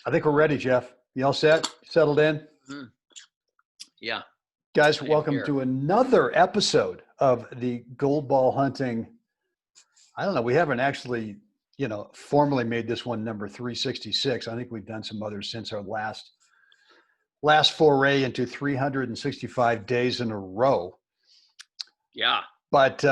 I think we're ready, Jeff. You all set? Settled in? Mm. Yeah. Guys, welcome to another episode of the Gold Ball Hunting. I don't know. We haven't actually, formally made this one number 366. I think we've done some others since our last foray into 365 days in a row. Yeah. But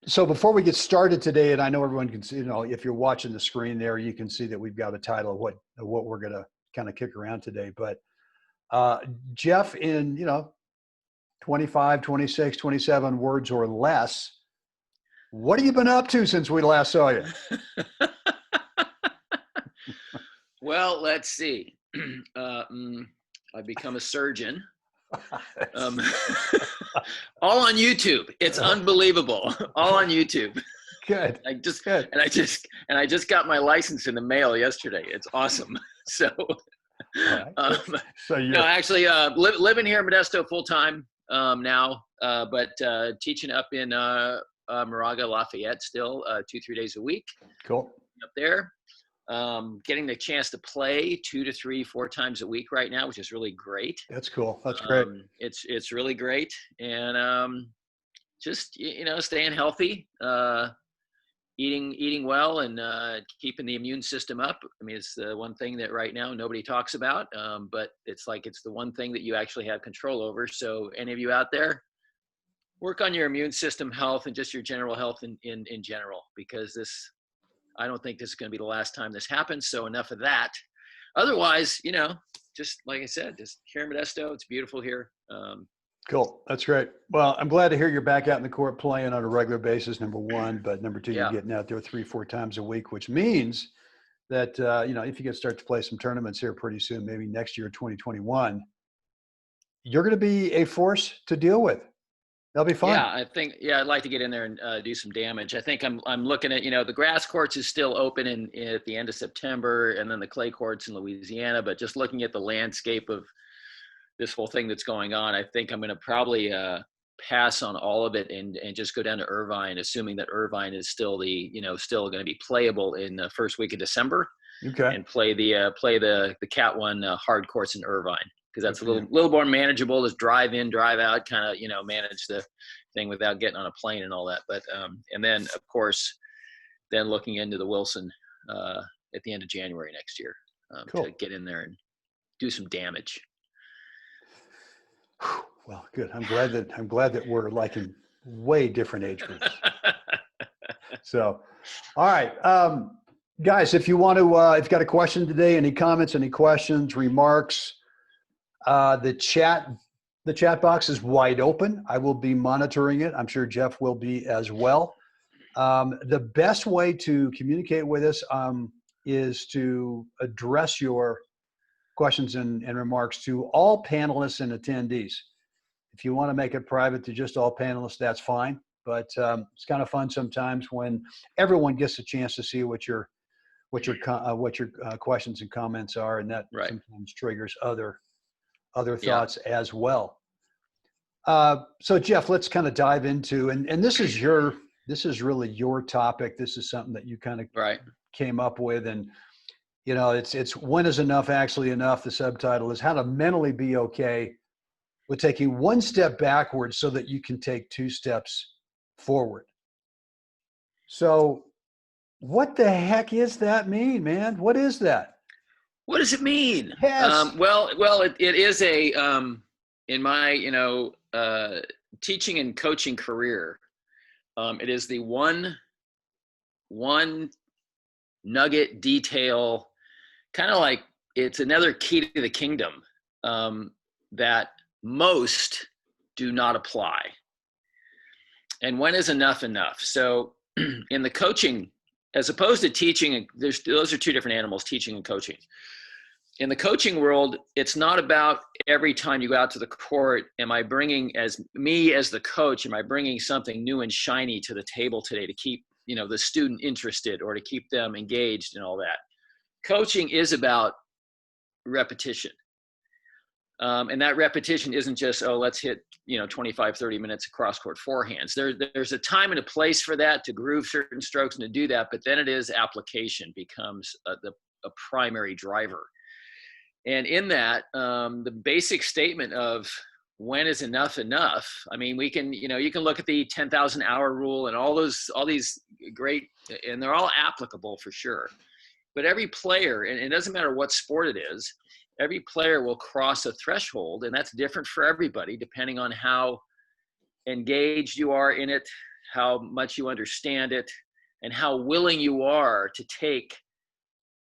so before we get started today, and I know everyone can see, if you're watching the screen there, you can see that we've got a title of what we're going to kind of kick around today. But Jeff, in 25, 26, 27 words or less, what have you been up to since we last saw you? Well, let's see. I've become a surgeon. All on YouTube. It's unbelievable. All on YouTube. Good. I just got my license in the mail yesterday. It's awesome. So, right. actually, living here in Modesto full time now, but teaching up in Moraga, Lafayette still 2-3 days a week. Cool. Up there. Getting the chance to play 2 to 3, 4 times a week right now, which is really great. That's cool. That's great. It's really great. And just, staying healthy, eating well, and keeping the immune system up. I mean, it's the one thing that right now nobody talks about, but it's the one thing that you actually have control over. So any of you out there, work on your immune system health and just your general health in general, because I don't think this is going to be the last time this happens. So enough of that. Otherwise, just like I said, just here in Modesto, it's beautiful here. Cool. That's great. Well, I'm glad to hear you're back out in the court playing on a regular basis, number one. But number two, You're getting out there 3-4 times a week, which means that, if you get start to play some tournaments here pretty soon, maybe next year, 2021, you're going to be a force to deal with. That'll be fun. I'd like to get in there and do some damage. I think I'm looking at, the grass courts is still open at the end of September, and then the clay courts in Louisiana. But just looking at the landscape of this whole thing that's going on, I think I'm going to probably pass on all of it and just go down to Irvine, assuming that Irvine is still still going to be playable in the first week of December. Okay. And play the Cat 1 hard course in Irvine. Because that's a little more manageable. Just drive in, drive out, kind of, manage the thing without getting on a plane and all that. But and then, of course, looking into the Wilson at the end of January next year to get in there and do some damage. Well, good. I'm glad that we're like in way different age groups. So, all right. Guys, if you want to, if you've got a question today, any comments, any questions, remarks, the chat box is wide open. I will be monitoring it. I'm sure Jeff will be as well. The best way to communicate with us is to address your questions and remarks to all panelists and attendees. If you want to make it private to just all panelists, that's fine. But it's kind of fun sometimes when everyone gets a chance to see what your questions and comments are, and that sometimes triggers other thoughts as well. So Jeff, let's kind of dive into, and this is really your topic. This is something that you kind of came up with, and it's when is enough actually enough? The subtitle is how to mentally be okay with taking one step backwards so that you can take 2 steps forward. So what the heck is that mean, man? What is that? What does it mean? Yes. Well, it is in my, teaching and coaching career, it is the one nugget detail, kind of like it's another key to the kingdom that most do not apply. And when is enough enough? So in the coaching, as opposed to teaching, those are 2 different animals, teaching and coaching. In the coaching world, it's not about every time you go out to the court, am I bringing, as the coach, am I bringing something new and shiny to the table today to keep, the student interested or to keep them engaged and all that. Coaching is about repetition. And that repetition isn't just, let's hit, 25, 30 minutes of cross-court forehands. There's a time and a place for that, to groove certain strokes and to do that, but then it is application becomes a primary driver. And in that, the basic statement of when is enough enough? I mean, we can, you can look at the 10,000 hour rule and all these great, and they're all applicable for sure. But every player, and it doesn't matter what sport it is, every player will cross a threshold, and that's different for everybody depending on how engaged you are in it, how much you understand it, and how willing you are to take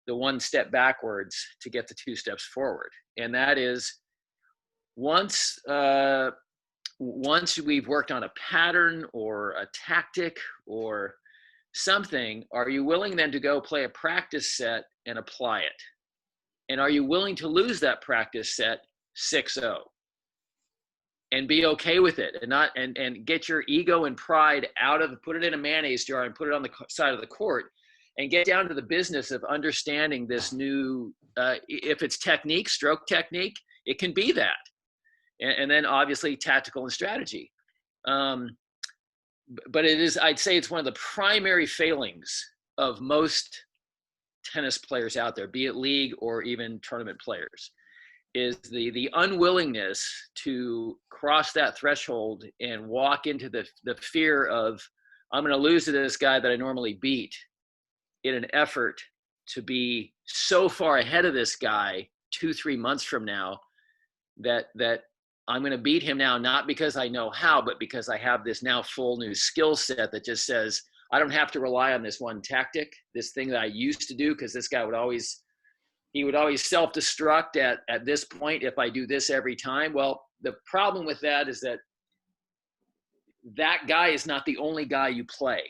the one step backwards to get the two steps forward. And that is once we've worked on a pattern or a tactic or something, are you willing then to go play a practice set and apply it? And are you willing to lose that practice set 6-0 and be okay with it, and not and get your ego and pride out of, put it in a mayonnaise jar and put it on the side of the court, and get down to the business of understanding this new, if it's technique, stroke technique, it can be that. And then obviously tactical and strategy. But it is, I'd say it's one of the primary failings of most tennis players out there, be it league or even tournament players, is the unwillingness to cross that threshold and walk into the fear of, I'm going to lose to this guy that I normally beat, in an effort to be so far ahead of this guy 2-3 months from now that I'm going to beat him now, not because I know how, but because I have this now full new skill set that just says, I don't have to rely on this one tactic, this thing that I used to do, because this guy would always self-destruct at this point if I do this every time. Well, the problem with that is that guy is not the only guy you play.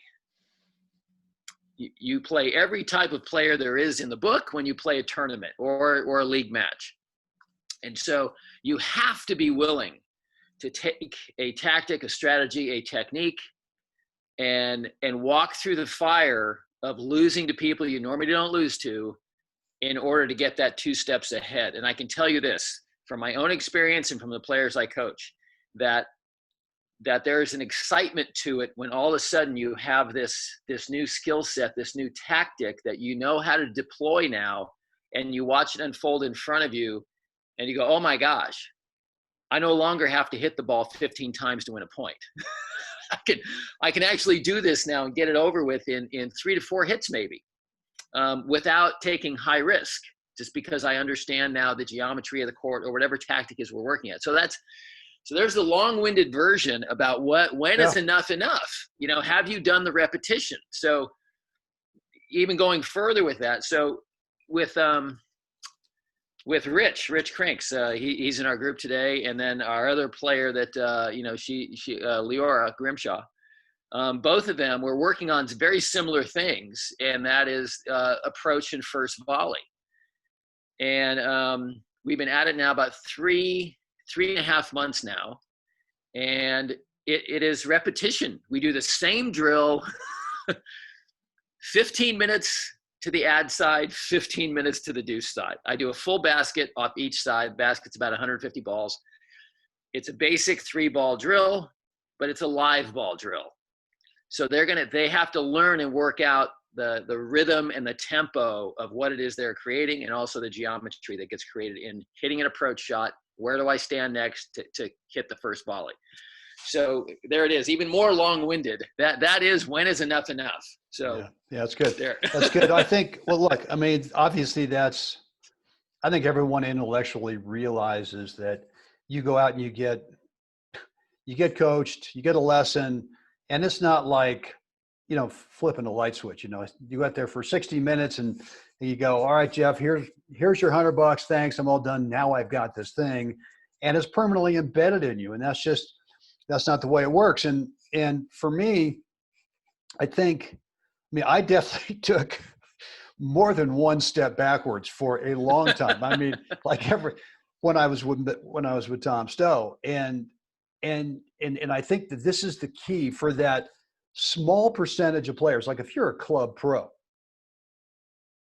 You play every type of player there is in the book when you play a tournament or a league match. And so you have to be willing to take a tactic, a strategy, a technique, and walk through the fire of losing to people you normally don't lose to in order to get that 2 steps ahead. And I can tell you this from my own experience and from the players I coach, that there's an excitement to it when all of a sudden you have this new skill set, this new tactic that you know how to deploy now, and you watch it unfold in front of you, and you go, oh my gosh, I no longer have to hit the ball 15 times to win a point. I can actually do this now and get it over with in 3 to 4 hits maybe, without taking high risk, just because I understand now the geometry of the court or whatever tactic is we're working at. So there's the long-winded version about when is enough enough. Have you done the repetition? So even going further with that, so with Rich Crinks, he's in our group today, and then our other player that Leora Grimshaw, both of them were working on very similar things, and that is approach and first volley. And we've been at it now about 3.5 months now, and it is repetition. We do the same drill 15 minutes to the ad side, 15 minutes to the deuce side. I do a full basket off each side. Basket's about 150 balls. It's a basic 3-ball drill, but it's a live ball drill. So they have to learn and work out the rhythm and the tempo of what it is they're creating, and also the geometry that gets created in hitting an approach shot. Where do I stand next to hit the first volley? So there it is, even more long-winded. That is when is enough enough. So yeah, that's good. There. That's good. I think, well, look, I mean, obviously I think everyone intellectually realizes that you go out and you get coached, you get a lesson, and it's not like, flipping a light switch. You go out there for 60 minutes and you go, all right, Jeff, here's your $100. Thanks. I'm all done. Now I've got this thing, and it's permanently embedded in you. And that's not the way it works. And for me, I definitely took more than one step backwards for a long time. I mean, like when I was with Tom Stowe, and I think that this is the key for that small percentage of players. Like if you're a club pro,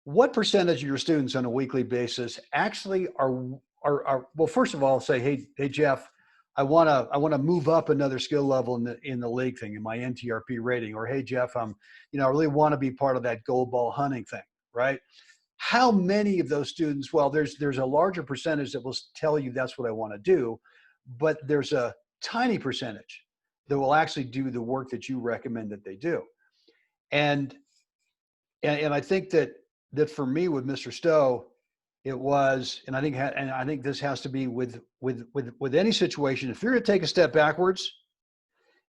what percentage of your students on a weekly basis actually are well, first of all, say, hey Jeff, I want to move up another skill level in the league thing, in my NTRP rating, or hey Jeff, I really want to be part of that gold ball hunting thing, right? how many of those students, well, there's a larger percentage that will tell you that's what I want to do, but there's a tiny percentage that will actually do the work that you recommend that they do. And I think that for me with Mr. Stowe, it was, and I think this has to be with any situation. If you're going to take a step backwards,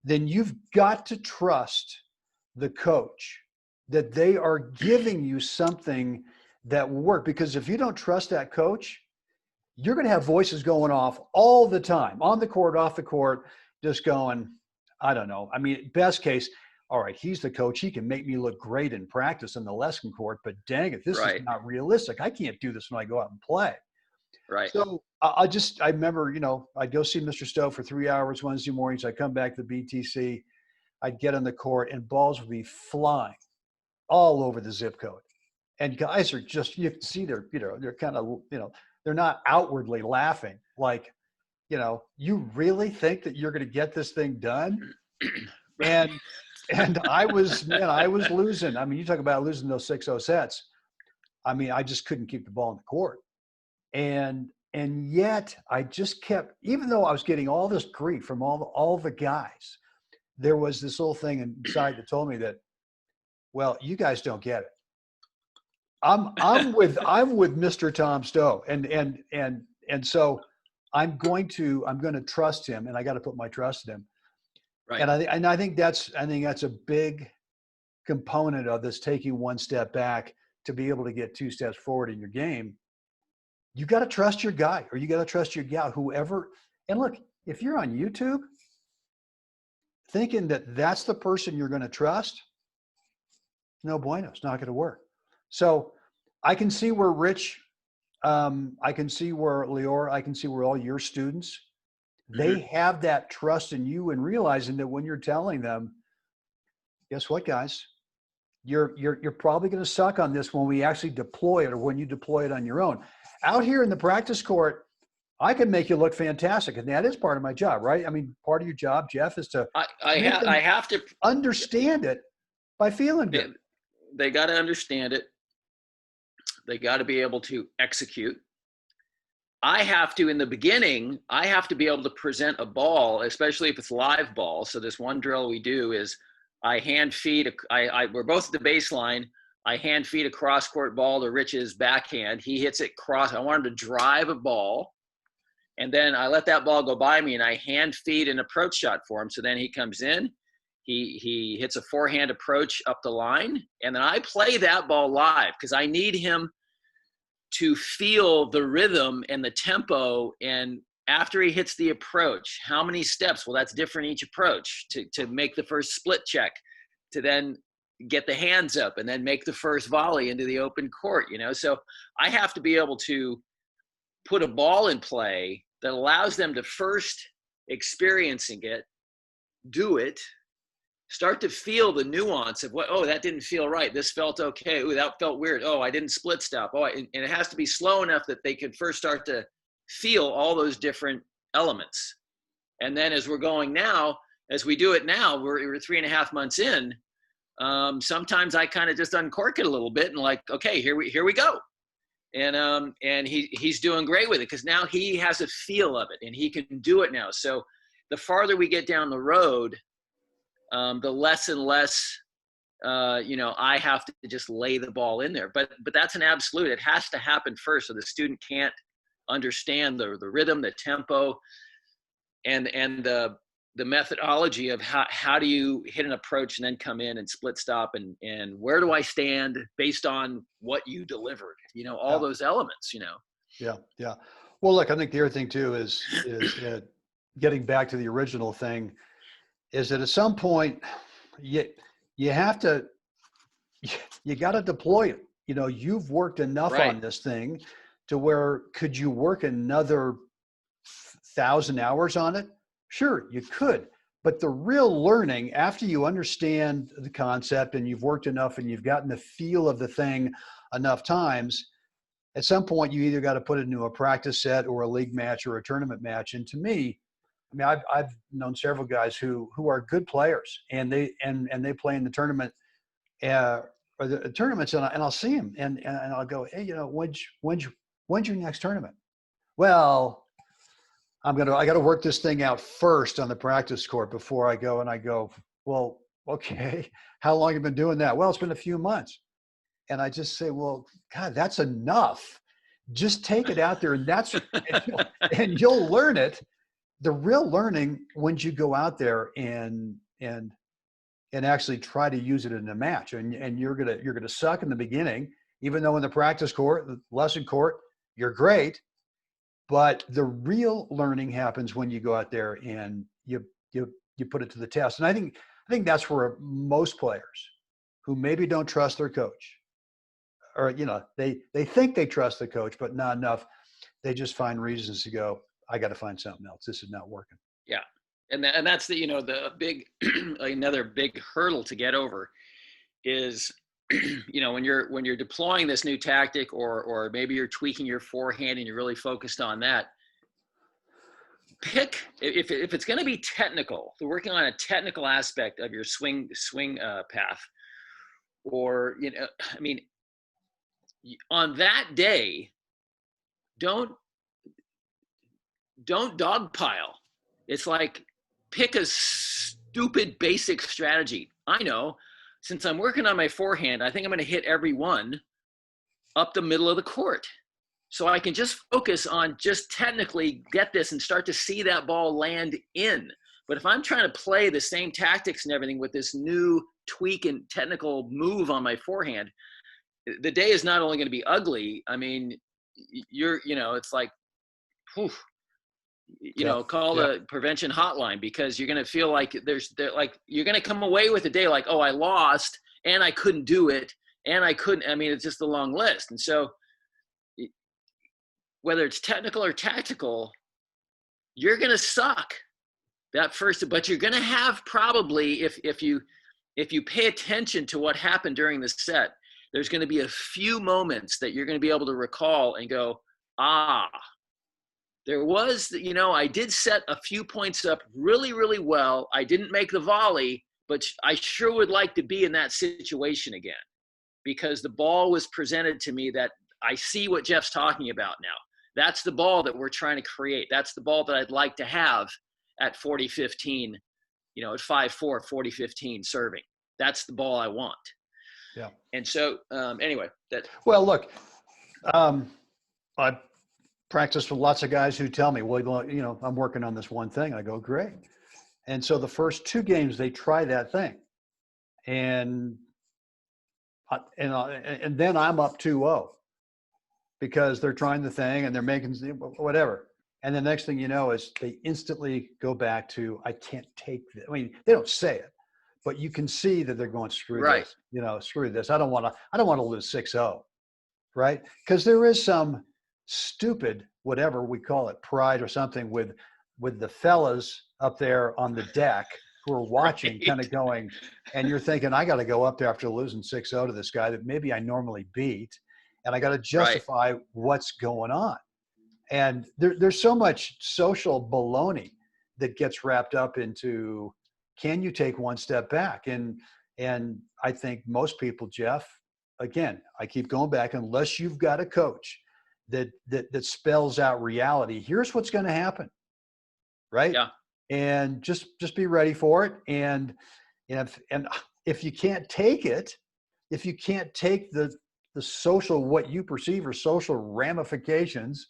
then you've got to trust the coach that they are giving you something that will work. Because if you don't trust that coach, you're going to have voices going off all the time, on the court, off the court, just going, I don't know. I mean, best case, all right, he's the coach. He can make me look great in practice on the lesson court, but dang it, this is not realistic. I can't do this when I go out and play. Right. So I remember, I'd go see Mr. Stowe for 3 hours Wednesday mornings. I'd come back to the BTC. I'd get on the court and balls would be flying all over the zip code. And guys are just, you can see they're kind of, they're not outwardly laughing. Like, you really think that you're going to get this thing done? And I was losing. I mean, you talk about losing those 6-0 sets. I mean, I just couldn't keep the ball in the court. And yet I just kept, even though I was getting all this grief from all the guys, there was this little thing inside that told me that, well, you guys don't get it. I'm with Mr. Tom Stowe, and so I'm going to trust him, and I got to put my trust in him. Right. And I think that's a big component of this, taking one step back to be able to get 2 steps forward in your game. You got to trust your guy, or you got to trust your gal, whoever. And look, if you're on YouTube thinking that that's the person you're going to trust, no bueno, it's not going to work. So I can see where Rich, I can see where Lior, I can see where all your students, they have that trust in you, and realizing that when you're telling them, guess what, guys, you're probably going to suck on this when we actually deploy it, or when you deploy it on your own. Out here in the practice court, I can make you look fantastic, and that is part of my job, right? I mean, part of your job, Jeff, is to I have to understand it by feeling good. They got to understand it. They got to be able to execute. I have to, in the beginning, I have to be able to present a ball, especially if it's live ball. So this one drill we do is I hand feed, we're both at the baseline. I hand feed a cross court ball to Rich's backhand. He hits it cross. I want him to drive a ball. And then I let that ball go by me, and I hand feed an approach shot for him. So then he comes in, he hits a forehand approach up the line, and then I play that ball live, because I need him to feel the rhythm and the tempo. And after he hits the approach, how many steps? Well, that's different each approach, to make the first split check, to then get the hands up and then make the first volley into the open court, So I have to be able to put a ball in play that allows them to first experiencing it, do it, start to feel the nuance of that didn't feel right. This felt okay. Ooh, that felt weird. Oh, I didn't split stop. And it has to be slow enough that they can first start to feel all those different elements. And then as we're going now, as we do it now, we're 3.5 months in. Sometimes I kind of just uncork it a little bit and like, okay, here we go. And he's doing great with it, because now he has a feel of it and he can do it now. So the farther we get down the road, the less and less, I have to just lay the ball in there. But that's an absolute. It has to happen first, so the student can't understand the rhythm, the tempo, and the methodology of how do you hit an approach and then come in and split stop, and where do I stand based on what you delivered, all those elements, Yeah. Well, look, I think the other thing too is getting back to the original thing, is that at some point you got to deploy it. You've worked enough on this thing to where, could you work another 1,000 hours on it? Sure, you could. But the real learning, after you understand the concept and you've worked enough and you've gotten the feel of the thing enough times, at some point you either got to put it into a practice set or a league match or a tournament match. And to me, I mean, I've known several guys who are good players, and they play in the tournament or the tournaments, and I'll see him, and I'll go, hey, when's your next tournament? Well, I got to work this thing out first on the practice court before I go. And I go, well, okay, how long have you been doing that? Well, it's been a few months. And I just say, well, God, that's enough. Just take it out there, and and you'll learn it. The real learning, once you go out there and actually try to use it in a match, and you're gonna suck in the beginning, even though in the practice court, the lesson court, you're great. But the real learning happens when you go out there and you put it to the test. And I think that's where most players who maybe don't trust their coach, or they think they trust the coach, but not enough, they just find reasons to go, I got to find something else. This is not working. Yeah. And that's the big, another big hurdle to get over is, when you're deploying this new tactic, or maybe you're tweaking your forehand and you're really focused on that, pick, if it's going to be technical, so working on a technical aspect of your swing path, or, on that day, don't dogpile. It's like, pick a stupid basic strategy. I know, since I'm working on my forehand, I think I'm going to hit every one up the middle of the court. So I can just focus on just technically get this and start to see that ball land in. But if I'm trying to play the same tactics and everything with this new tweak and technical move on my forehand, the day is not only going to be ugly. I mean, it's like, whew, call the prevention hotline, because you're going to feel like you're going to come away with a day like, oh, I lost and I couldn't do it. And it's just a long list. And so whether it's technical or tactical, you're going to suck that first, but you're going to have probably, if you pay attention to what happened during the set, there's going to be a few moments that you're going to be able to recall and go, there was, I did set a few points up really, really well. I didn't make the volley, but I sure would like to be in that situation again, because the ball was presented to me that I see what Jeff's talking about now. That's the ball that we're trying to create. That's the ball that I'd like to have at 40-15, at 5-4, 40-15 serving. That's the ball I want. Yeah. And so, anyway, well, look, I practice with lots of guys who tell me, well, I'm working on this one thing. I go, great. And so the first two games, they try that thing. And then I'm up 2-0 because they're trying the thing and they're making whatever. And the next thing you know is they instantly go back to, I can't take this. I mean, they don't say it, but you can see that they're going, screw this, screw this. I don't want to lose 6-0, right? Because there is some stupid, whatever we call it, pride or something with the fellas up there on the deck who are watching, kind of going, and you're thinking, I got to go up there after losing 6-0 to this guy that maybe I normally beat, and I got to justify what's going on. And there's so much social baloney that gets wrapped up into, can you take one step back? And I think most people, Jeff, again, I keep going back, unless you've got a coach that spells out reality, here's what's going to happen, right? Yeah. And just be ready for it. And if you can't take it, if you can't take the social, what you perceive are social ramifications,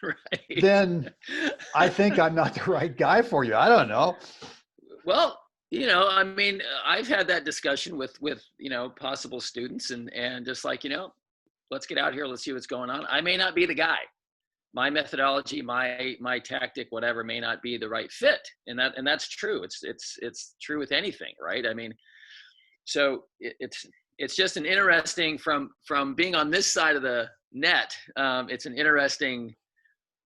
right, then I think I'm not the right guy for you. I don't know. Well, I've had that discussion with possible students, and just like, let's get out here, let's see what's going on. I may not be the guy. My methodology, my tactic, whatever, may not be the right fit, and that's true. It's true with anything, right? I mean, so it's just an interesting, from being on this side of the net. It's an interesting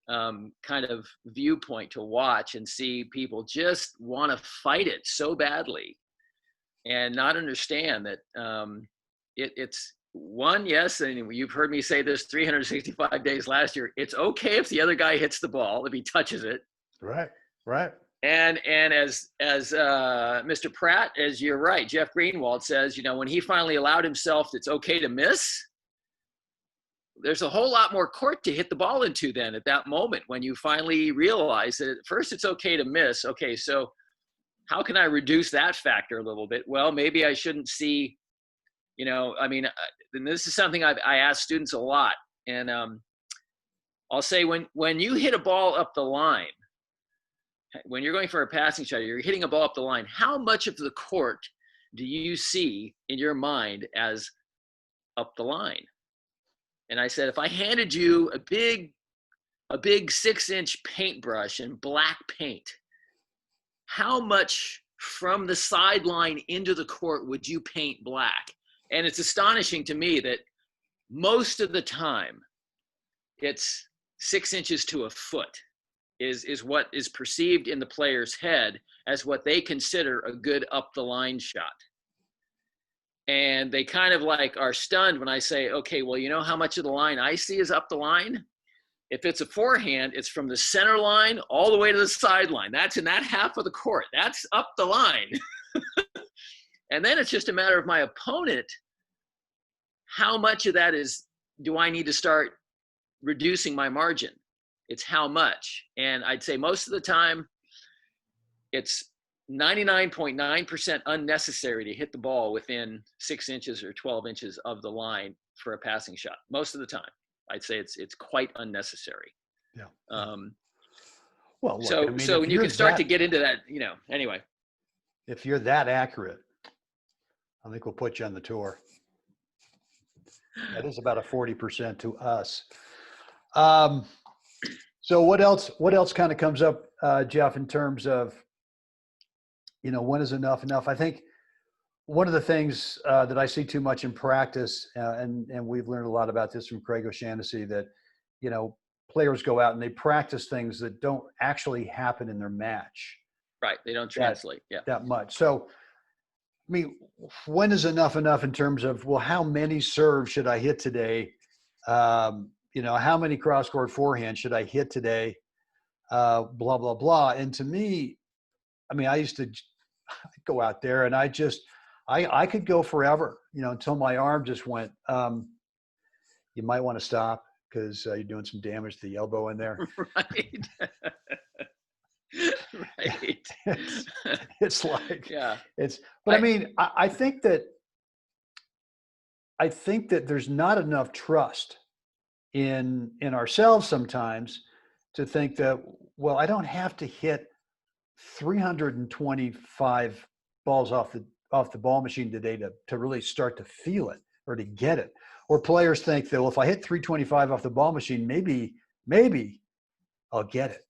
kind of viewpoint to watch and see people just want to fight it so badly, and not understand that it's one, yes, and you've heard me say this 365 days last year, it's okay if the other guy hits the ball, if he touches it. Right. And as Mr. Pratt, as you're right, Jeff Greenwald says, you know, when he finally allowed himself, it's okay to miss. There's a whole lot more court to hit the ball into then at that moment when you finally realize that at first it's okay to miss. Okay, so how can I reduce that factor a little bit? Well, maybe I shouldn't see, you know, I mean, and this is something I ask students a lot. And I'll say when you hit a ball up the line, when you're going for a passing shot, you're hitting a ball up the line, how much of the court do you see in your mind as up the line? And I said, if I handed you a big 6-inch paintbrush and black paint, how much from the sideline into the court would you paint black? And it's astonishing to me that most of the time it's 6 inches to a foot is what is perceived in the player's head as what they consider a good up the line shot. And they kind of like are stunned when I say, okay, well, you know how much of the line I see is up the line? If it's a forehand, it's from the center line all the way to the sideline. That's in that half of the court. That's up the line. And then it's just a matter of my opponent. How much of that do I need to start reducing my margin? It's how much. And I'd say most of the time, it's 99.9% unnecessary to hit the ball within 6 inches or 12 inches of the line for a passing shot. Most of the time, I'd say it's quite unnecessary. Yeah. Well, look, so I mean, so when you can start to get into that, you know, anyway. If you're that accurate, I think we'll put you on the tour. That is about a 40% to us. So what else kind of comes up, Jeff, in terms of, you know, when is enough? I think one of the things that I see too much in practice, and we've learned a lot about this from Craig O'Shaughnessy, that, you know, players go out and they practice things that don't actually happen in their match. Right. They don't translate. That much. So, I mean, when is enough in terms of, well, how many serves should I hit today? You know, how many cross-court forehands should I hit today? Blah, blah, blah. And to me, I mean, I used to go out there and I could go forever, you know, until my arm just went, you might want to stop because you're doing some damage to the elbow in there. Right. Right. It's like, yeah, but I mean, I think that there's not enough trust in ourselves sometimes to think that, well, I don't have to hit 325 balls off the ball machine today to really start to feel it or to get it. Or players think that, well, if I hit 325 off the ball machine, maybe I'll get it.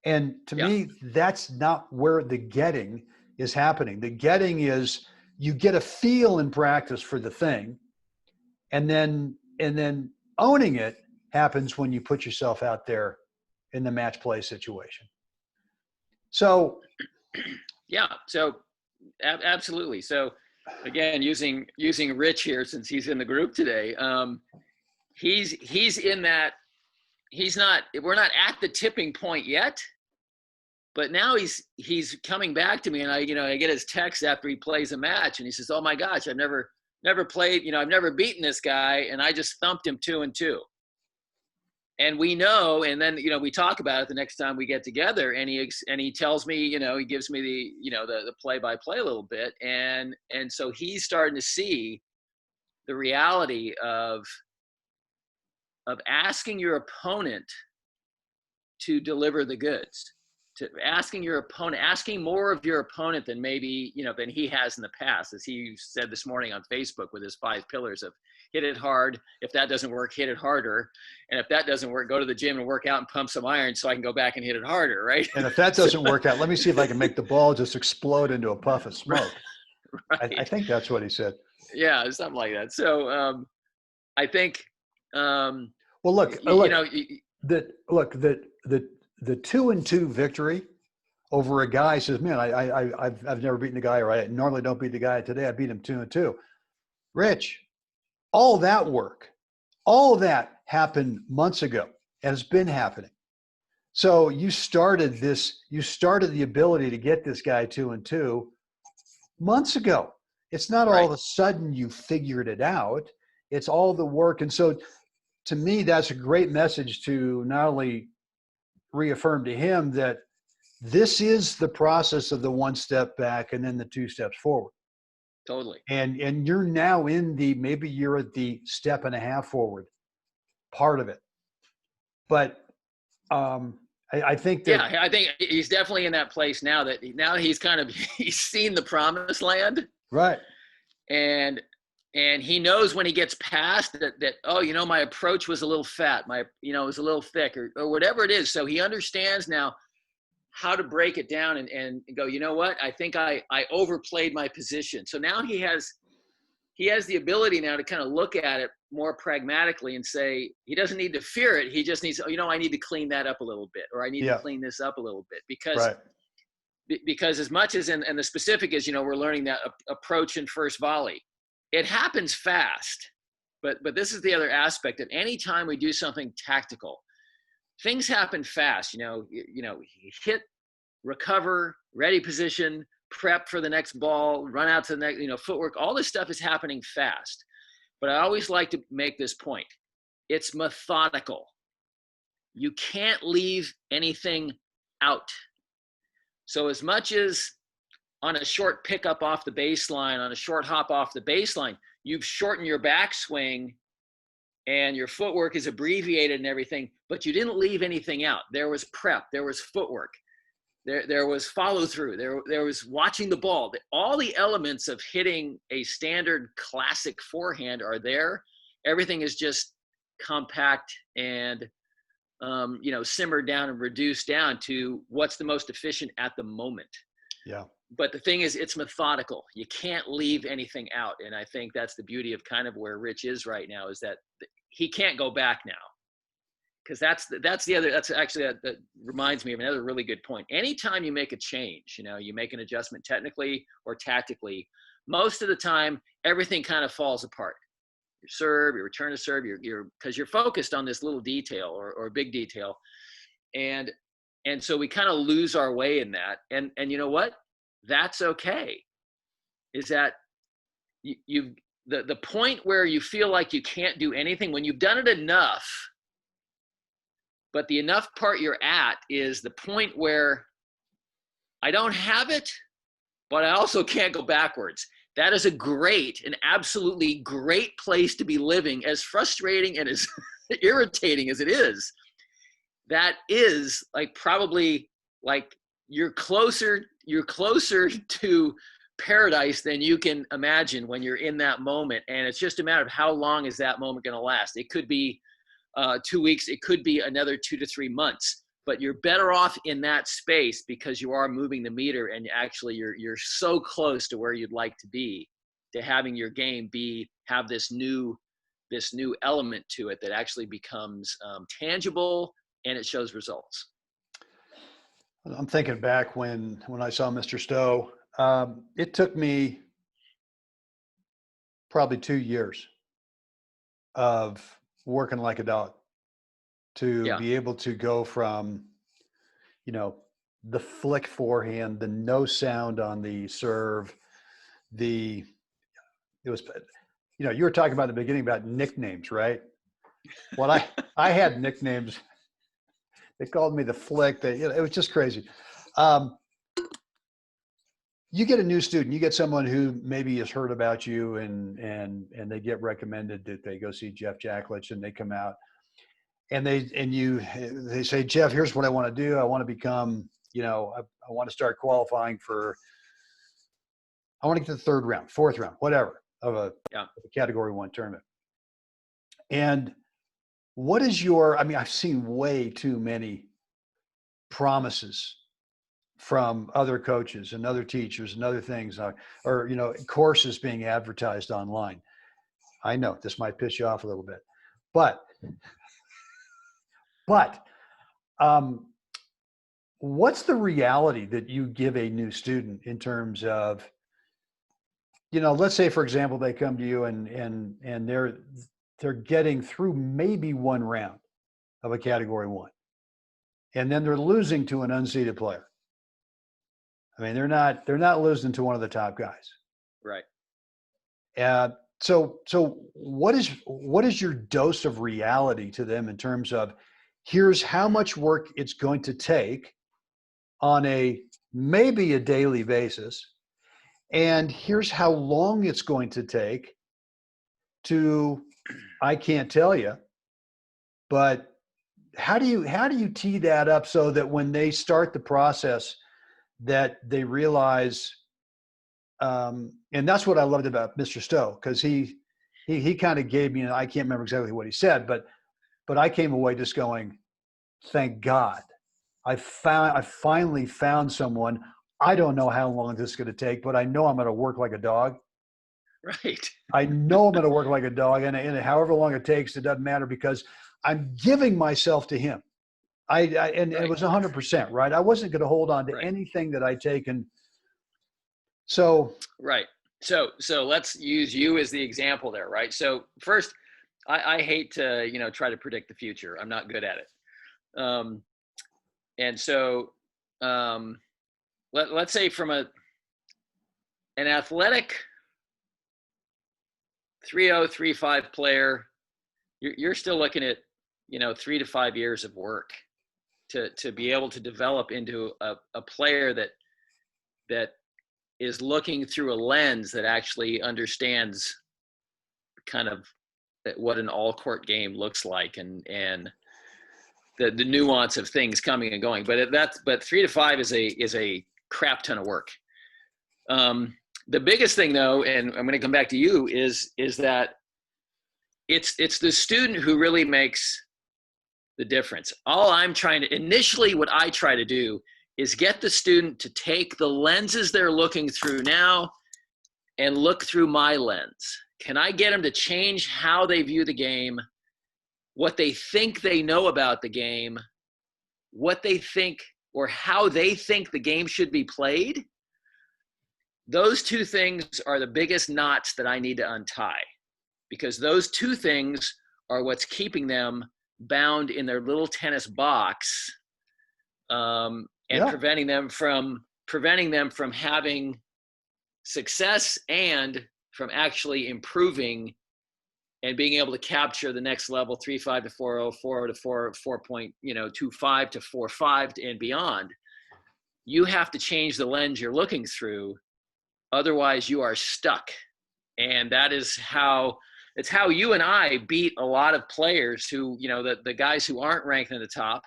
And to me, that's not where the getting is happening. The getting is you get a feel in practice for the thing, and then owning it happens when you put yourself out there in the match play situation. So, yeah. So, absolutely. So, again, using Rich here since he's in the group today, he's in that. We're not at the tipping point yet, but now he's coming back to me, and I get his text after he plays a match, and he says, "Oh my gosh, I've never played, I've never beaten this guy, and I just thumped him 2-2." And we know, and then we talk about it the next time we get together, and he tells me, he gives me the play-by-play a little bit, and so he's starting to see the reality of asking your opponent to deliver the goods, to asking more of your opponent than maybe, than he has in the past. As he said this morning on Facebook with his 5 pillars of hit it hard. If that doesn't work, hit it harder. And if that doesn't work, go to the gym and work out and pump some iron so I can go back and hit it harder, right? And if that doesn't work out, let me see if I can make the ball just explode into a puff of smoke. Right. I think that's what he said. Yeah, something like that. So I think well, look, the 2-2 victory over a guy says, man, I've never beaten the guy, or I normally don't beat the guy. Today I beat him 2-2. Rich, all that work, all of that happened months ago and it's been happening. So you started the ability to get this guy 2-2 months ago. It's not all Right. of a sudden you figured it out. It's all the work. And so to me, that's a great message to not only reaffirm to him that this is the process of the one step back and then the two steps forward. Totally. And you're now in maybe you're at the step and a half forward part of it. But I think that, Yeah, I think he's definitely in that place now that he's kind of he's seen the promised land, right. and he knows when he gets past that oh, my approach was a little fat, it was a little thick, or whatever it is. So he understands now how to break it down and go, you know what, I think I overplayed my position. So now he has the ability now to kind of look at it more pragmatically and say, he doesn't need to fear it. He just needs, I need to clean that up a little bit, or I need to clean this up a little bit, because as much as, and the specific is, we're learning that approach in first volley, it happens fast, but this is the other aspect, that anytime we do something tactical, things happen fast. Hit, recover, ready position, prep for the next ball, run out to the next, footwork, all this stuff is happening fast. But I always like to make this point. It's methodical. You can't leave anything out. So as much as on a short pickup off the baseline, on a short hop off the baseline, you've shortened your backswing and your footwork is abbreviated and everything, but you didn't leave anything out. There was prep, there was footwork, there was follow through, there was watching the ball. All the elements of hitting a standard classic forehand are there. Everything is just compact and simmered down and reduced down to what's the most efficient at the moment. Yeah. But the thing is, it's methodical. You can't leave anything out. And I think that's the beauty of kind of where Rich is right now, is that he can't go back now. Because that reminds me of another really good point. Anytime you make a change, you make an adjustment technically or tactically, most of the time, everything kind of falls apart. Your serve, your return to serve, because you're focused on this little detail or big detail. And so we kind of lose our way in that. And you know what? That's okay. Is that the point where you feel like you can't do anything, when you've done it enough, but the enough part you're at is the point where I don't have it, but I also can't go backwards. That is an absolutely great place to be living, as frustrating and as irritating as it is. That is probably you're closer to paradise than you can imagine when you're in that moment. And it's just a matter of how long is that moment going to last. It could be 2 weeks. It could be another 2 to 3 months, but you're better off in that space because you are moving the meter, and actually you're so close to where you'd like to be, to having your game have this new element to it that actually becomes tangible, and it shows results. I'm thinking back when I saw Mr. Stowe. It took me probably 2 years of working like a dog to be able to go from, the flick forehand, the no sound on the serve, you were talking about in the beginning about nicknames, right? Well, I had nicknames. They called me the flick. It was just crazy. You get a new student, you get someone who maybe has heard about you and they get recommended that they go see Jeff Jacklich, and they come out and they say, Jeff, here's what I want to do. I want to become, I want to start qualifying I want to get to the third round, fourth round, whatever, of a category 1 tournament. And what is I've seen way too many promises from other coaches and other teachers and other things, or courses being advertised online. I know this might piss you off a little bit, but what's the reality that you give a new student in terms of, let's say, for example, they come to you and they're getting through maybe one round of a category 1. and then they're losing to an unseeded player. I mean, they're not losing to one of the top guys. Right. So what is your dose of reality to them in terms of here's how much work it's going to take on maybe a daily basis, and here's how long it's going to take to, I can't tell you, but how do you tee that up so that when they start the process that they realize, and that's what I loved about Mr. Stowe, because he kind of gave me, and I can't remember exactly what he said, but I came away just going, thank God. I finally found someone. I don't know how long this is going to take, but I know I'm going to work like a dog. Right. I know I'm going to work like a dog, and however long it takes, it doesn't matter because I'm giving myself to him. And right. It was 100%, right? I wasn't going to hold on to Right. anything that I'd taken. So right. So let's use you as the example there, right? So first, I hate to try to predict the future. I'm not good at it. And so let's say from an athletic 3.0, 3.5 player, you're still looking at 3 to 5 years of work to be able to develop into a player that is looking through a lens that actually understands kind of what an all-court game looks like and the nuance of things coming and going. But 3 to 5 is a crap ton of work. The biggest thing though, and I'm going to come back to you, is that it's the student who really makes the difference. Initially what I try to do is get the student to take the lenses they're looking through now and look through my lens. Can I get them to change how they view the game, what they think they know about the game, what they think or how they think the game should be played? Those two things are the biggest knots that I need to untie, because those two things are what's keeping them bound in their little tennis box, and preventing them from having success and from actually improving and being able to capture the next level, 3.5 to 4.0, 4.0 to 4.25 to 4.5 and beyond. You have to change the lens you're looking through. Otherwise you are stuck. And that is how you and I beat a lot of players who, the guys who aren't ranked in the top,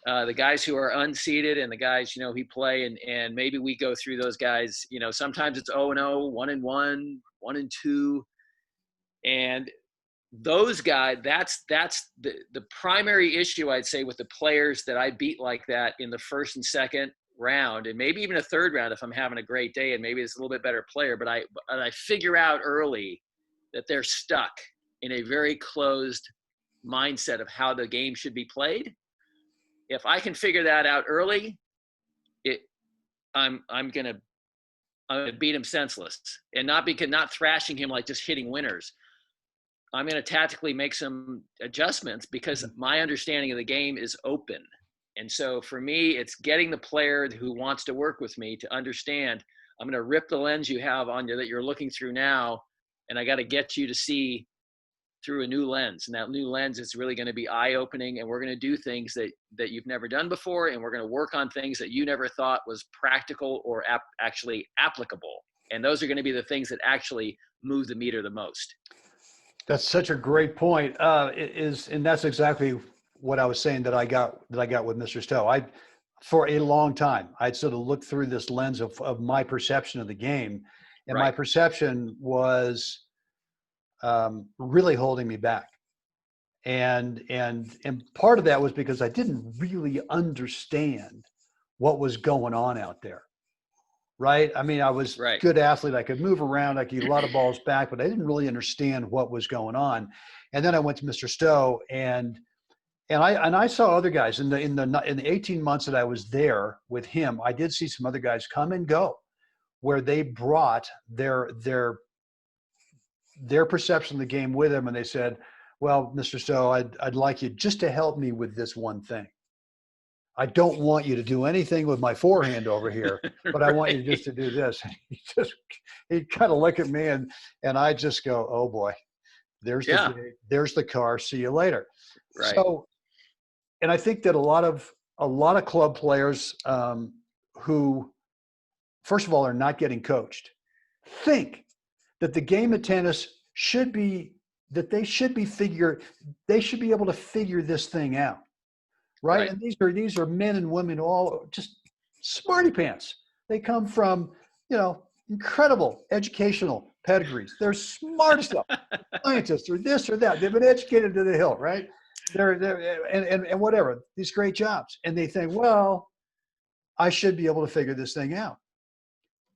the guys who are unseeded and the guys, who play, and maybe we go through those guys, sometimes it's 0-0, 1-1, 1-2. And those guys, that's the primary issue, I'd say, with the players that I beat like that in the first and second round, and maybe even a third round if I'm having a great day and maybe it's a little bit better player, but I figure out early that they're stuck in a very closed mindset of how the game should be played. If I can figure that out early, I'm gonna beat him senseless, and not thrashing him like just hitting winners. I'm gonna tactically make some adjustments because my understanding of the game is open. And so for me, it's getting the player who wants to work with me to understand I'm gonna rip the lens you have on you that you're looking through now, and I got to get you to see through a new lens. And that new lens is really going to be eye-opening, and we're going to do things that you've never done before, and we're going to work on things that you never thought was practical or actually applicable. And those are going to be the things that actually move the meter the most. That's such a great point. And that's exactly what I was saying that I got with Mr. Stowe. For a long time, I'd sort of looked through this lens of my perception of the game, and my perception was really holding me back. And part of that was because I didn't really understand what was going on out there. Right. I mean, I was a good athlete. I could move around. I could get a lot of balls back, but I didn't really understand what was going on. And then I went to Mr. Stowe, and I saw other guys in the 18 months that I was there with him. I did see some other guys come and go, where they brought their perception of the game with them, and they said, "Well, Mr. Stowe, I'd like you just to help me with this one thing." I don't want you to do anything with my forehand over here, but I want you just to do this. He kind of look at me and I just go, oh boy, there's the gate, there's the car. See you later. Right. So, and I think that a lot of club players who, first of all, are not getting coached, think that the game of tennis should be that they should be able to figure this thing out, right? And these are men and women, all just smarty pants. They come from, incredible educational pedigrees. They're smart stuff, scientists or this or that. They've been educated to the hilt, right? They're and whatever, these great jobs, and they think, well, I should be able to figure this thing out.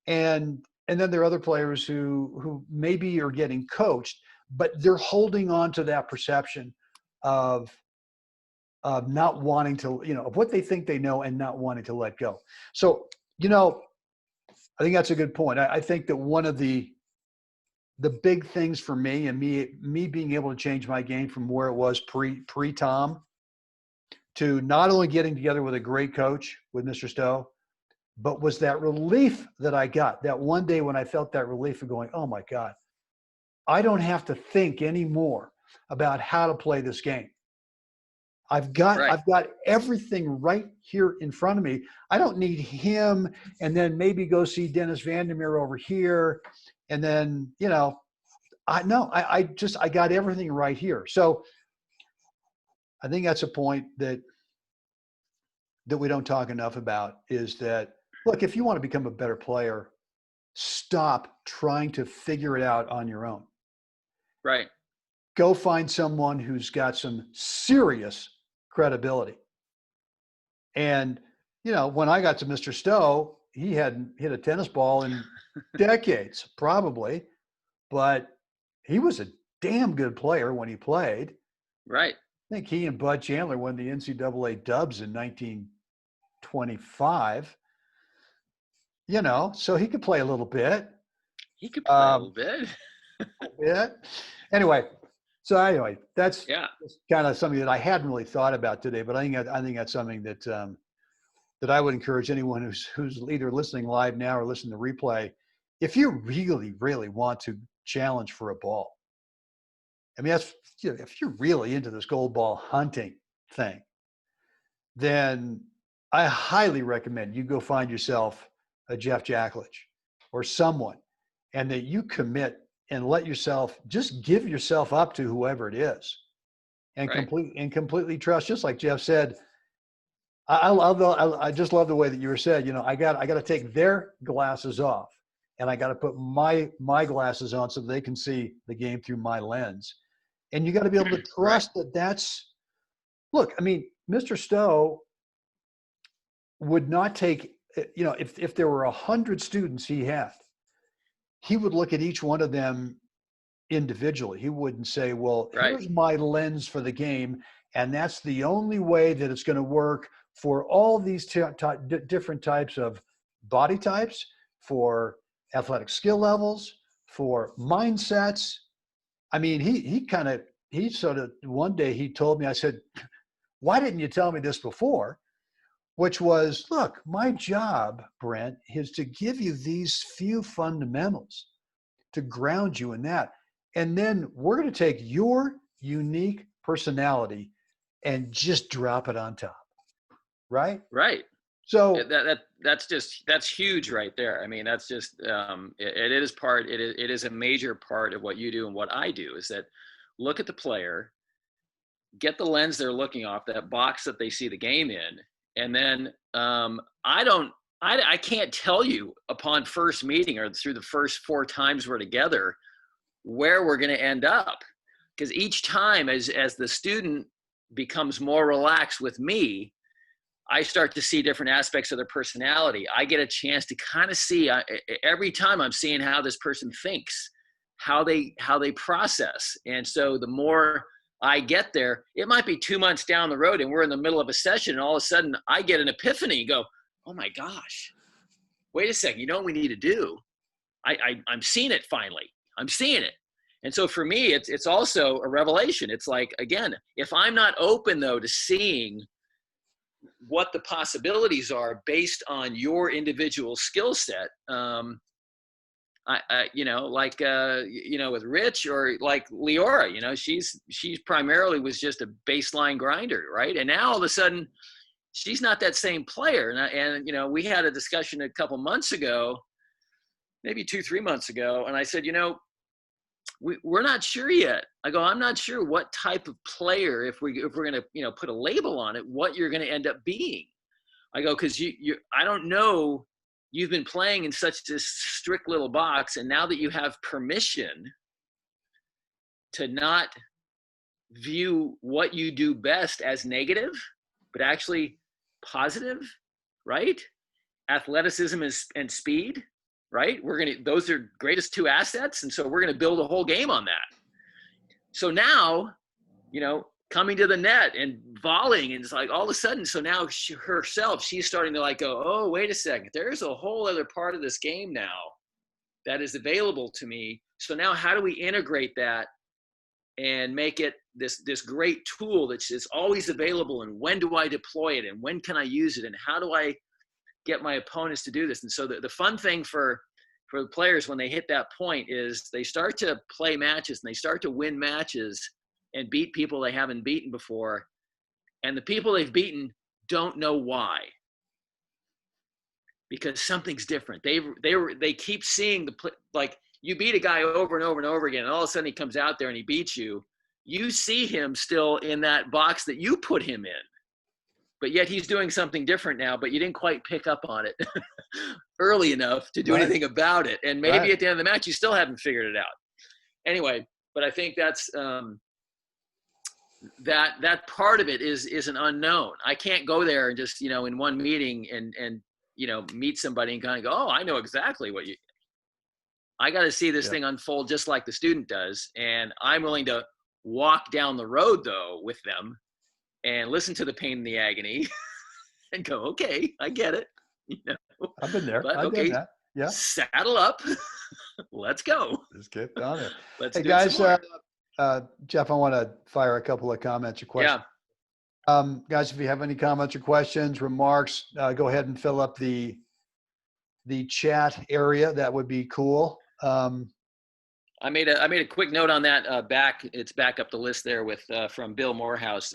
And then there are other players who maybe are getting coached, but they're holding on to that perception of not wanting to, of what they think they know and not wanting to let go. So, I think that's a good point. I think that one of the big things for me and me being able to change my game from where it was pre-Tom to not only getting together with a great coach with Mr. Stowe, but was that relief that I got that one day when I felt that relief of going, oh my God, I don't have to think anymore about how to play this game. I've got everything right here in front of me. I don't need him and then maybe go see Dennis Vandermeer over here. And then, I got everything right here. So I think that's a point that we don't talk enough about, is that, look, if you want to become a better player, stop trying to figure it out on your own. Right. Go find someone who's got some serious credibility. And, when I got to Mr. Stowe, he hadn't hit a tennis ball in decades, probably, but he was a damn good player when he played. Right. I think he and Bud Chandler won the NCAA dubs in 1925. So he could play a little bit. He could play a little bit. Anyway, that's kind of something that I hadn't really thought about today, but I think that's something that that I would encourage anyone who's either listening live now or listening to replay. If you really, really want to challenge for a ball, I mean, that's, if you're really into this gold ball hunting thing, then I highly recommend you go find yourself a Jeff Jackledge or someone, and that you commit and let yourself, just give yourself up to whoever it is, and completely trust. Just like Jeff said, I just love the way that you were said. I got to take their glasses off, and I got to put my glasses on so they can see the game through my lens. And you got to be able to trust that that's. Look, I mean, Mr. Stowe would not take. If there were 100 students he had, he would look at each one of them individually. He wouldn't say, well, here's my lens for the game, and that's the only way that it's going to work for all these different types of body types, for athletic skill levels, for mindsets. I mean, he sort of, one day he told me, I said, why didn't you tell me this before? Which was, look, my job, Brent, is to give you these few fundamentals to ground you in that. And then we're going to take your unique personality and just drop it on top. Right? Right. So that's huge right there. I mean, that's just, it is a major part of what you do and what I do, is that look at the player, get the lens they're looking off, that box that they see the game in. And then I can't tell you upon first meeting or through the first 4 times we're together where we're going to end up, because each time as the student becomes more relaxed with me, I start to see different aspects of their personality. I get a chance to kind of see every time I'm seeing how this person thinks, how they process. And so the more I get there, it might be 2 months down the road and we're in the middle of a session and all of a sudden I get an epiphany, go, oh my gosh, wait a second. You know what we need to do? I'm seeing it finally. I'm seeing it. And so for me, it's also a revelation. It's like, again, if I'm not open though to seeing what the possibilities are based on your individual skill set. You know, like, you know, with Rich or like Leora, you know, she's primarily was just a baseline grinder, right? And now all of a sudden she's not that same player. And you know, we had a discussion a couple months ago, maybe 2-3 months ago. And I said, you know, we're not sure yet. I go, I'm not sure what type of player, if we're going to, you know, put a label on it, what you're going to end up being. I go, cause I don't know, you've been playing in such this strict little box. And now that you have permission to not view what you do best as negative, but actually positive, right? Athleticism and speed, right? Those are greatest 2 assets. And so we're going to build a whole game on that. So now, you know, coming to the net and volleying, and it's like all of a sudden, so now she's starting to like go, oh, wait a second, there's a whole other part of this game now that is available to me. So now how do we integrate that and make it this great tool that's always available, and when do I deploy it, and when can I use it, and how do I get my opponents to do this? And so the fun thing for the players when they hit that point is they start to play matches and they start to win matches and beat people they haven't beaten before. And the people they've beaten don't know why, because something's different. They keep seeing like you beat a guy over and over and over again, and all of a sudden he comes out there and he beats you. You see him still in that box that you put him in, but yet he's doing something different now, but you didn't quite pick up on it early enough to do anything about it. And maybe at the end of the match, you still haven't figured it out. Anyway, but I think that's that part of it is an unknown. I can't go there and just, you know, in one meeting and you know, meet somebody and kind of go, oh, I know exactly what I got to see this thing unfold just like the student does. And I'm willing to walk down the road though with them and listen to the pain and the agony and go, okay, I get it. You know, I've been there. But I've done that. Yeah. Saddle up. Let's go. Let's get on it. Let's hey do guys, some Jeff, I want to fire a couple of comments or questions. Yeah. Guys, if you have any comments or questions, remarks, go ahead and fill up the chat area. That would be cool. I made a quick note on that it's back up the list there with from Bill Morehouse.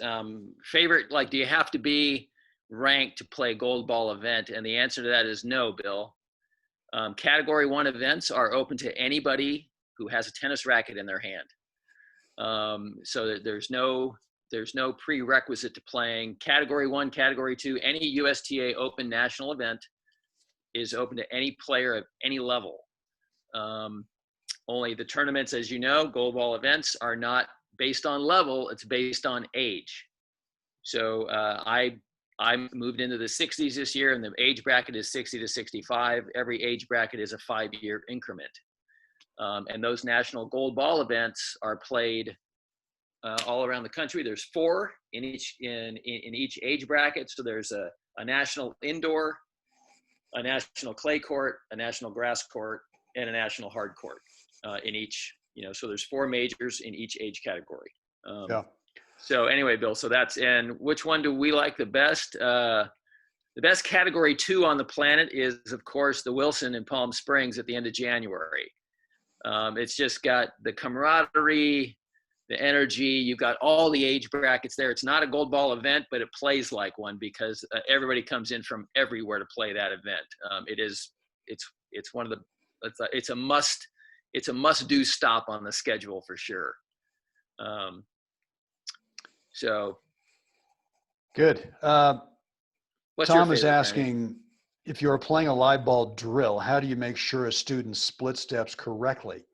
Favorite, like, do you have to be ranked to play gold ball event? And the answer to that is no, Bill. Category 1 events are open to anybody who has a tennis racket in their hand. So there's no prerequisite to playing. Category 1, Category 2, any USTA Open national event is open to any player of any level. Only the tournaments, as you know, gold ball events are not based on level, it's based on age. So I moved into the 60s this year, and the age bracket is 60 to 65. Every age bracket is a 5-year increment. And those national gold ball events are played all around the country. There's 4 in each age bracket. So there's a national indoor, a national clay court, a national grass court, and a national hard court in each, you know, so there's 4 majors in each age category. So anyway, Bill, so and which one do we like the best? The best Category 2 on the planet is, of course, the Wilson in Palm Springs at the end of January. It's just got the camaraderie, the energy. You've got all the age brackets there. It's not a gold ball event, but it plays like one because everybody comes in from everywhere to play that event. It's one of the, it's a must do stop on the schedule for sure. So good. What's Tom your is favorite, asking, Brent? if you're playing a live ball drill, how do you make sure a student split steps correctly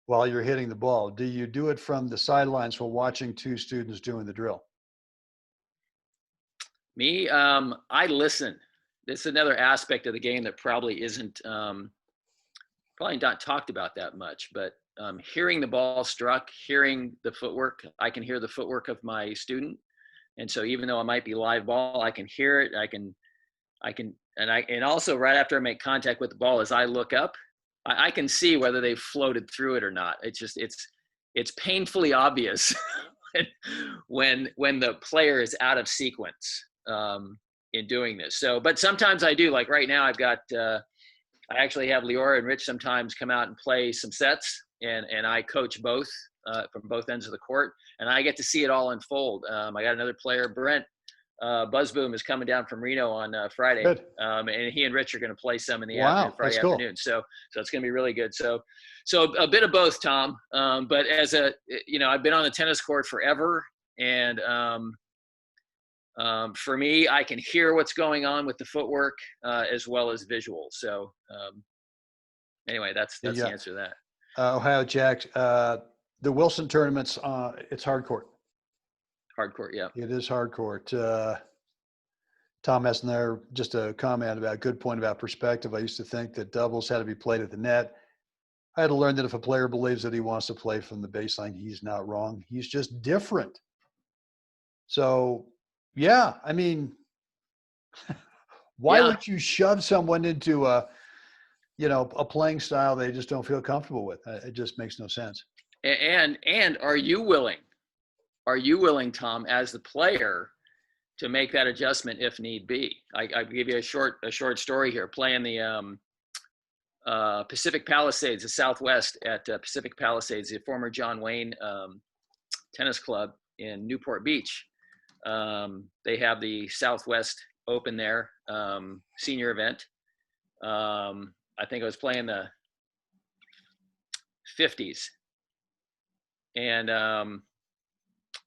while you're hitting the ball? Do you do it from the sidelines while watching 2 students doing the drill? Me, I listen. This is another aspect of the game that probably isn't, probably not talked about that much, but hearing the ball struck, hearing the footwork, I can hear the footwork of my student. And so even though it might be live ball, I can hear it. And also right after I make contact with the ball, as I look up, I can see whether they've floated through it or not. It's just, it's painfully obvious when the player is out of sequence. in doing this. So, but sometimes I do. Like right now, I've got I actually have Leora and Rich sometimes come out and play some sets, and I coach both from both ends of the court, and I get to see it all unfold. I got another player, Brent Buzzboom, is coming down from Reno on Friday, and he and Rich are going to play some in the Friday afternoon. So it's going to be really good. So a bit of both, Tom. But as I've been on the tennis court forever, and for me, I can hear what's going on with the footwork as well as visual. So anyway, that's the answer to that. Ohio Jacks, the Wilson tournaments, it's hard court. Hard court, yeah. It is hard court. Tom Messner, just a comment about, good point about perspective. I used to think that doubles had to be played at the net. I had to learn that if a player believes that he wants to play from the baseline, he's not wrong. He's just different. So, yeah, I mean, why would you shove someone into a playing style they just don't feel comfortable with? It just makes no sense. And are you willing, Tom, as the player, to make that adjustment if need be? I give you a short story here. Playing the Pacific Palisades, the Southwest at Pacific Palisades, the former John Wayne tennis club in Newport Beach. They have the Southwest Open there, senior event. I think I was playing the 50s, and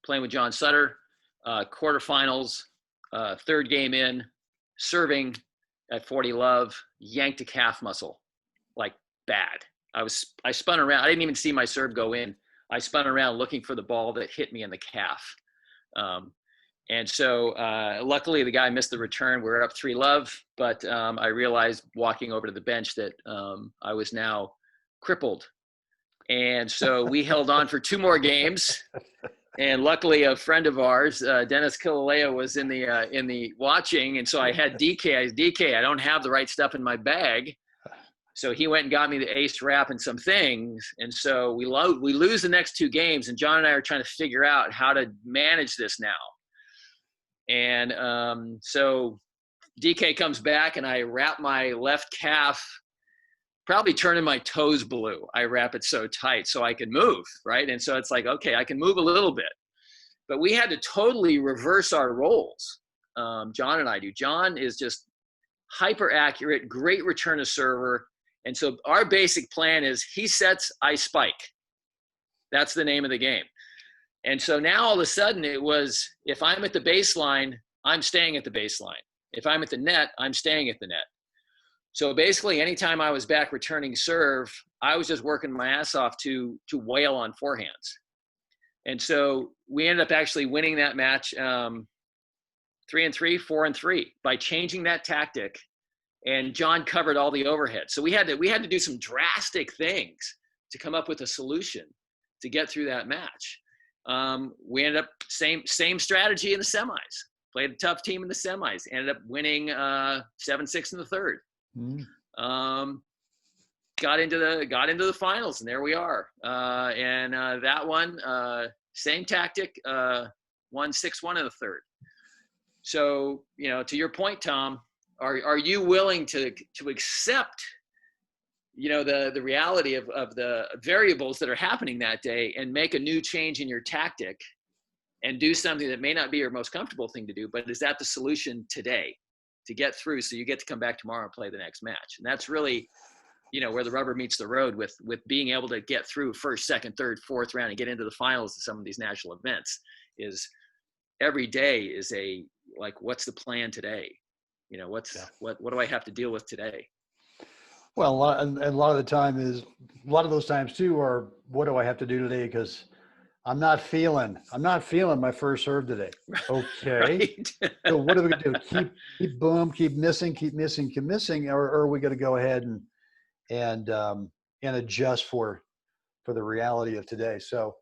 playing with John Sutter, quarterfinals, third game in, serving at 40 love, yanked a calf muscle, like bad. I spun around. I didn't even see my serve go in. I spun around looking for the ball that hit me in the calf. And so luckily the guy missed the return. We're up 3 love, but I realized walking over to the bench that I was now crippled. And so we held on for 2 more games. And luckily a friend of ours, Dennis Kilalea, was in the watching. And so I had DK, I don't have the right stuff in my bag. So he went and got me the ace wrap and some things. And so we lose the next 2 games. And John and I are trying to figure out how to manage this now. And so DK comes back, and I wrap my left calf, probably turning my toes blue. I wrap it so tight so I can move, right? And so it's like, okay, I can move a little bit. But we had to totally reverse our roles. John and I do. John is just hyper accurate, great return to server. And so our basic plan is he sets, I spike. That's the name of the game. And so now all of a sudden it was, if I'm at the baseline, I'm staying at the baseline. If I'm at the net, I'm staying at the net. So basically anytime I was back returning serve, I was just working my ass off to wail on forehands. And so we ended up actually winning that match 3-3, 4-3 by changing that tactic. And John covered all the overhead. So we had to do some drastic things to come up with a solution to get through that match. We ended up same strategy in the semis. Played a tough team in the semis. Ended up winning 7-6 in the third. Got into the finals, and there we are. And that one, same tactic, won 6-1 in the third. So to your point, Tom, are you willing to accept the reality of the variables that are happening that day and make a new change in your tactic and do something that may not be your most comfortable thing to do, but is that the solution today to get through so you get to come back tomorrow and play the next match? And that's really, where the rubber meets the road with being able to get through first, second, third, fourth round and get into the finals of some of these national events. Is every day is what's the plan today? What do I have to deal with today? Well, a lot of those times too are, what do I have to do today? Because I'm not feeling my first serve today. Okay. Right. So what are we going to do? Keep missing, or are we going to go ahead and adjust for the reality of today? So,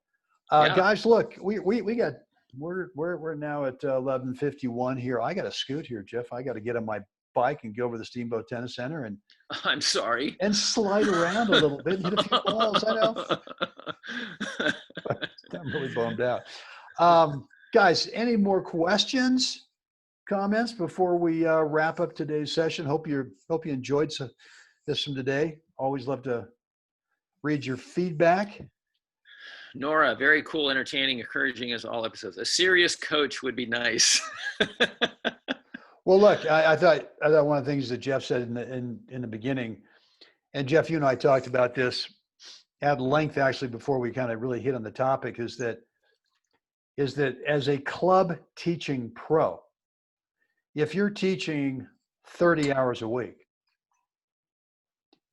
guys, look, we're now at 11:51 here. I got to scoot here, Jeff. I got to get on my bike and go over to the Steamboat Tennis Center and I'm sorry, and slide around a little bit, hit a few balls. I know. I'm really bummed out. Guys, any more questions? comments before we wrap up today's session? Hope you enjoyed this from today. Always love to read your feedback. Nora, very cool, entertaining, encouraging as all episodes. A serious coach would be nice. Well, look, I thought one of the things that Jeff said in the beginning, and Jeff, you and I talked about this at length actually before we kind of really hit on the topic, is that as a club teaching pro, if you're teaching 30 hours a week,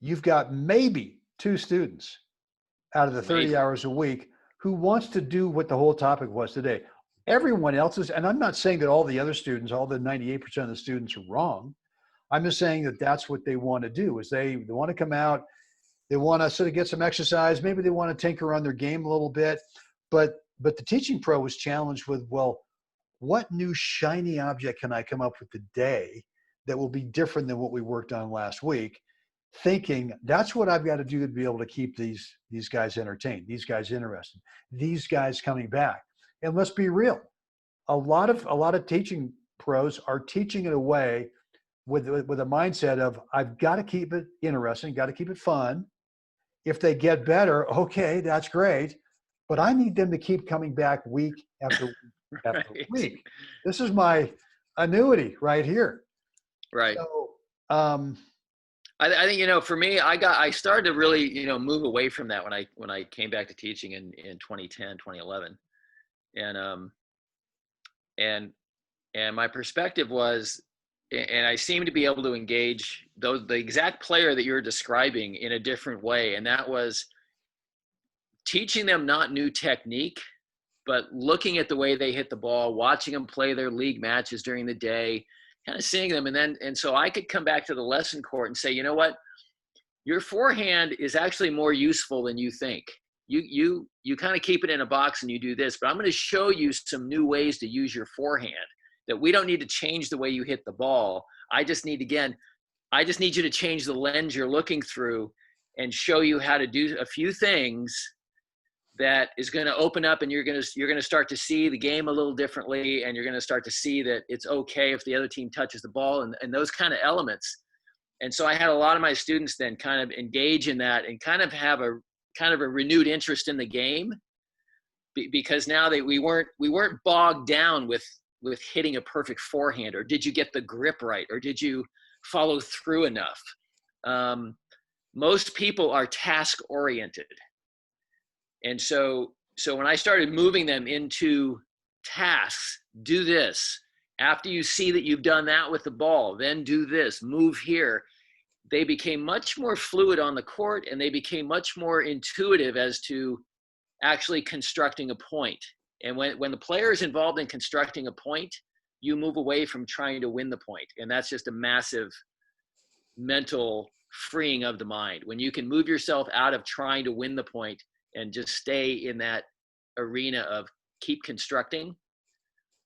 you've got maybe 2 students out of the 30 hours a week who wants to do what the whole topic was today. Everyone else is, and I'm not saying that all the other students, all the 98% of the students are wrong. I'm just saying that that's what they want to do, is they want to come out, they want to sort of get some exercise, maybe they want to tinker on their game a little bit, but the teaching pro was challenged with, well, what new shiny object can I come up with today that will be different than what we worked on last week? Thinking that's what I've got to do to be able to keep these guys entertained, these guys interested, these guys coming back. And let's be real, a lot of teaching pros are teaching in a way with a mindset of, I've got to keep it interesting, got to keep it fun. If they get better, okay, that's great, but I need them to keep coming back week after week after week. This is my annuity right here. Right. So, I think, for me, I started to really, move away from that when I came back to teaching in 2010, 2011. And my perspective was, and I seemed to be able to engage the exact player that you're describing in a different way. And that was teaching them not new technique, but looking at the way they hit the ball, watching them play their league matches during the day, kind of seeing them. And so I could come back to the lesson court and say, you know what, your forehand is actually more useful than you think. You kind of keep it in a box and you do this, but I'm going to show you some new ways to use your forehand, that we don't need to change the way you hit the ball. I just need you to change the lens you're looking through and show you how to do a few things that is going to open up, and you're going to start to see the game a little differently, and you're going to start to see that it's okay if the other team touches the ball, and those kind of elements. And so I had a lot of my students then kind of engage in that and kind of have a renewed interest in the game, because now we weren't bogged down with hitting a perfect forehand, or did you get the grip right, or did you follow through enough. Most people are task oriented. And so when I started moving them into tasks, do this. After you see that you've done that with the ball, then do this, move here. They became much more fluid on the court, and they became much more intuitive as to actually constructing a point. And when the player is involved in constructing a point, you move away from trying to win the point. And that's just a massive mental freeing of the mind. When you can move yourself out of trying to win the point and just stay in that arena of keep constructing,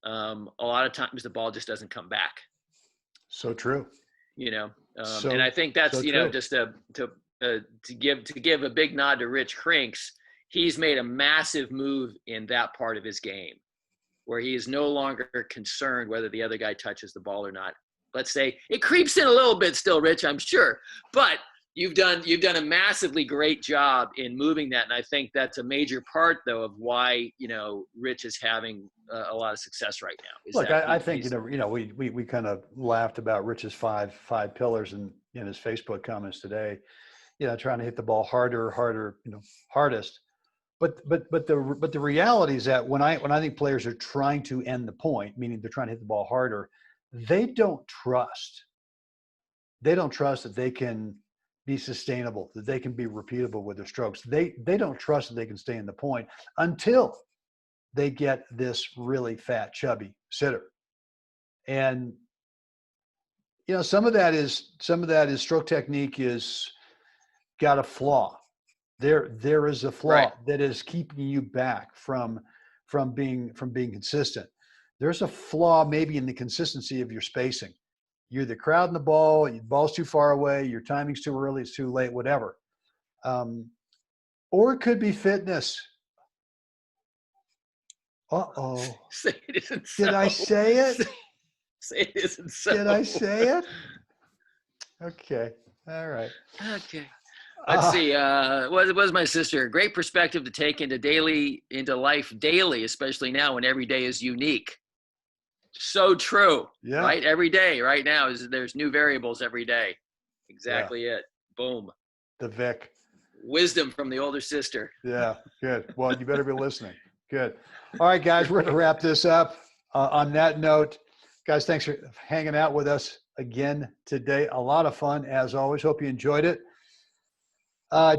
a lot of times the ball just doesn't come back. So true. And I think that's, just to give a big nod to Rich Krinks. He's made a massive move in that part of his game, where he is no longer concerned whether the other guy touches the ball or not. Let's say it creeps in a little bit still, Rich, I'm sure, but you've done a massively great job in moving that. And I think that's a major part, though, of why, Rich is having a lot of success right now. Look, I think, we kind of laughed about Rich's five pillars in his Facebook comments today, trying to hit the ball harder, hardest. But the reality is that when I think players are trying to end the point, meaning they're trying to hit the ball harder, they don't trust that they can be sustainable, that they can be repeatable with their strokes. They don't trust that they can stay in the point until they get this really fat, chubby sitter. And some of that is stroke technique is got a flaw. There is a flaw, right, that is keeping you back from being consistent. There's a flaw maybe in the consistency of your spacing. You're the crowd in the ball, your ball's too far away, your timing's too early, it's too late, whatever. Or it could be fitness. Uh-oh. Say it isn't Did so. I say it? Say it isn't so. Did I say it? Okay. All right. Okay. Let's see. What was my sister? Great perspective to take into life daily, especially now when every day is unique. So true. Yeah. Right. Every day right now there's new variables every day. Exactly it. Boom. The Vic. Wisdom from the older sister. Yeah. Good. Well, you better be listening. Good. All right, guys, we're going to wrap this up. On that note, guys, thanks for hanging out with us again today. A lot of fun, as always. Hope you enjoyed it.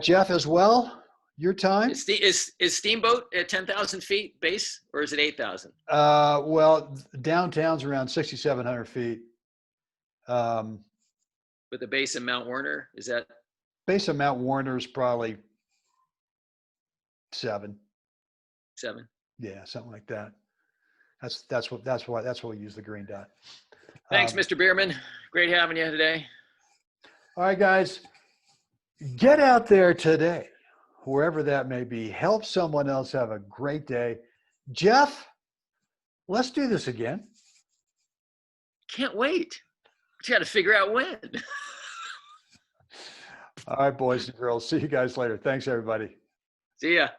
Jeff, as well, your time? Is Steamboat at 10,000 feet base, or is it 8,000? Well, downtown's around 6,700 feet. With the base in Mount Warner, is that? Base of Mount Warner is probably 7. 7. Yeah, something like that. That's why we use the green dot. Thanks, Mr. Bierman. Great having you today. All right, guys, get out there today, wherever that may be. Help someone else have a great day. Jeff, let's do this again. Can't wait. You got to figure out when. All right, boys and girls. See you guys later. Thanks, everybody. See ya.